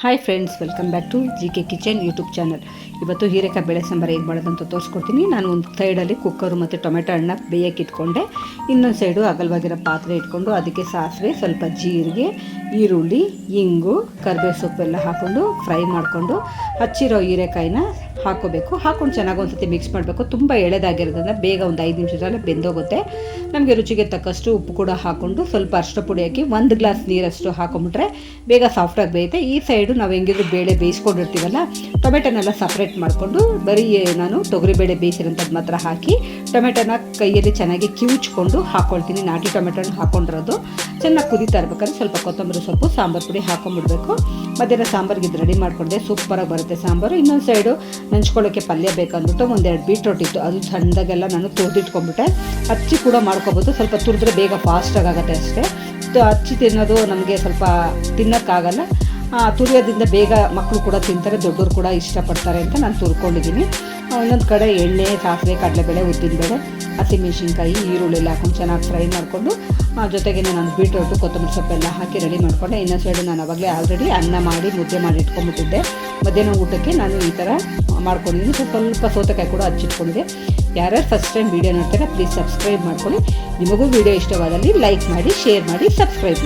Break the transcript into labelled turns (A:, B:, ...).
A: Hi friends, welcome back to GK kitchen YouTube channel. ಇವತ್ತು ಹೀರೆಕಾಯಿ ಬೇಳೆ ಸಾಂಬಾರು ಹೇಗೆ ಮಾಡೋದಂತ ತೋರಿಸ್ಕೊಡ್ತೀನಿ. ನಾನು ಒಂದು ಸೈಡಲ್ಲಿ ಕುಕ್ಕರು ಮತ್ತು ಟೊಮೆಟೊ ಹಣ್ಣು ಬೇಯಕ್ಕೆ ಇಟ್ಕೊಂಡೆ. ಇನ್ನೊಂದು ಸೈಡು ಅಗಲವಾಗಿರೋ ಪಾತ್ರೆ ಇಟ್ಕೊಂಡು ಅದಕ್ಕೆ ಸಾಸಿವೆ, ಸ್ವಲ್ಪ ಜೀರಿಗೆ, ಈರುಳ್ಳಿ, ಇಂಗು, ಕರಿಬೇವು ಸೊಪ್ಪೆಲ್ಲ ಹಾಕ್ಕೊಂಡು ಫ್ರೈ ಮಾಡಿಕೊಂಡು ಹಚ್ಚಿರೋ ಹೀರೆಕಾಯಿನ ಹಾಕ್ಕೋಬೇಕು. ಹಾಕ್ಕೊಂಡು ಚೆನ್ನಾಗಿ ಒಂದು ಸತಿ ಮಿಕ್ಸ್ ಮಾಡಬೇಕು. ತುಂಬ ಎಳೆದಾಗಿರೋದ್ರಿಂದ ಬೇಗ ಒಂದು 5 ನಿಮಿಷದಲ್ಲೇ ಬೆಂದೋಗುತ್ತೆ. ನಮಗೆ ರುಚಿಗೆ ತಕ್ಕಷ್ಟು ಉಪ್ಪು ಕೂಡ ಹಾಕ್ಕೊಂಡು ಸ್ವಲ್ಪ ಅರಿಶಿನ ಪುಡಿ ಹಾಕಿ 1 ಗ್ಲಾಸ್ ನೀರಷ್ಟು ಹಾಕೊಂಬಿಟ್ರೆ ಬೇಗ ಸಾಫ್ಟಾಗಿ ಬೇಯುತ್ತೆ. ಈ ಸೈಡು ನಾವು ಹೆಂಗಿದ್ರು ಬೇಳೆ ಬೇಯಿಸ್ಕೊಂಡಿರ್ತೀವಲ್ಲ, ಟೊಮೆಟೊನೆಲ್ಲ ಸಪ್ರೇಟ್ ಮಾಡಿಕೊಂಡು ಬರೀ ನಾನು ತೊಗರಿಬೇಳೆ ಬೇಯಿಸಿರೋಂಥದ್ದು ಮಾತ್ರ ಹಾಕಿ ಟೊಮೆಟೊನ ಕೈಯಲ್ಲಿ ಚೆನ್ನಾಗಿ ಕಿವುಚ್ಕೊಂಡು ಹಾಕ್ಕೊಳ್ತೀನಿ. ನಾಟಿ ಟೊಮೆಟೊನ ಹಾಕ್ಕೊಂಡಿರೋದು ಚೆನ್ನಾಗಿ ಕುದೀತಾ ಇರ್ಬೇಕಾದ್ರೆ ಸ್ವಲ್ಪ ಕೊತ್ತಂಬರಿ ಸೊಪ್ಪು, ಸಾಂಬಾರು ಪುಡಿ ಹಾಕ್ಕೊಂಬಿಡ್ಬೇಕು. ಮಧ್ಯಾಹ್ನ ಸಾಂಬಾರಿಗೆ ಇದು ರೆಡಿ ಮಾಡಿಕೊಂಡೆ. ಸೂಪರಾಗಿ ಬರುತ್ತೆ ಸಾಂಬಾರು. ಇನ್ನೊಂದು ಸೈಡು ನೆಂಚ್ಕೊಳ್ಳೋಕ್ಕೆ ಪಲ್ಯ ಬೇಕಂದ್ಬಿಟ್ಟು 1-2 ಬೀಟ್ರೋಟ್ ಇತ್ತು, ಅದು ಸಣ್ಣದಾಗೆಲ್ಲ ನಾನು ತುರಿದಿಟ್ಕೊಂಡ್ಬಿಟ್ಟೆ. ಹಚ್ಚಿ ಕೂಡ ಮಾಡ್ಕೊಬೋದು. ಸ್ವಲ್ಪ ತುರಿದ್ರೆ ಬೇಗ ಫಾಸ್ಟಾಗಿ ಆಗುತ್ತೆ ಅಷ್ಟೇ. ಹಚ್ಚಿ ತಿನ್ನೋದು ನಮಗೆ ಸ್ವಲ್ಪ ತಿನ್ನೋಕ್ಕಾಗಲ್ಲ. ತುರಿಯೋದ್ರಿಂದ ಬೇಗ ಮಕ್ಕಳು ಕೂಡ ತಿಂತಾರೆ, ದೊಡ್ಡವರು ಕೂಡ ಇಷ್ಟಪಡ್ತಾರೆ ಅಂತ ನಾನು ತುರ್ಕೊಂಡಿದ್ದೀನಿ. ಇನ್ನೊಂದು ಕಡೆ ಎಣ್ಣೆ, ಸಾಸಿವೆ, ಕಡಲೆಬೇಳೆ, ಉದ್ದಿನಬೇಳೆ, ಹಸಿಮೆಣ್ಸಿನ್ಕಾಯಿ, ಈರುಳ್ಳಿ ಎಲ್ಲ ಹಾಕೊಂಡು ಚೆನ್ನಾಗಿ ಫ್ರೈ ಮಾಡಿಕೊಂಡು ಜೊತೆಗೆ ನಾನು ಬೀಟ್ರೋಟು, ಕೊತ್ತಂಬರಿ ಸೊಪ್ಪೆಲ್ಲ ಹಾಕಿ ರೆಡಿ ಮಾಡಿಕೊಂಡೆ. ಇನ್ನೊಂದು ಸೈಡು ನಾನು ಆವಾಗಲೇ ಆಲ್ರೆಡಿ ಅನ್ನ ಮಾಡಿ ಮುದ್ದೆ ಮಾಡಿ ಇಟ್ಕೊಂಡ್ಬಿಟ್ಟಿದ್ದೆ. ಮಧ್ಯಾಹ್ನ ಊಟಕ್ಕೆ ನಾನು ಈ ಥರ ಮಾಡ್ಕೊಂಡಿದ್ದೀನಿ. ಸ್ವಲ್ಪ ಸೌತೆಕಾಯಿ ಕೂಡ ಹಚ್ಚಿಟ್ಕೊಂಡಿದ್ದೆ. ಯಾರ್ಯಾರು ಫಸ್ಟ್ ಟೈಮ್ ವೀಡಿಯೋ ನೋಡ್ತಾರೆ ಪ್ಲೀಸ್ ಸಬ್ಸ್ಕ್ರೈಬ್ ಮಾಡ್ಕೊಳ್ಳಿ. ನಿಮಗೂ ವೀಡಿಯೋ ಇಷ್ಟವಾದಲ್ಲಿ ಲೈಕ್ ಮಾಡಿ, ಶೇರ್ ಮಾಡಿ, ಸಬ್ಸ್ಕ್ರೈಬ್ ಮಾಡಿ.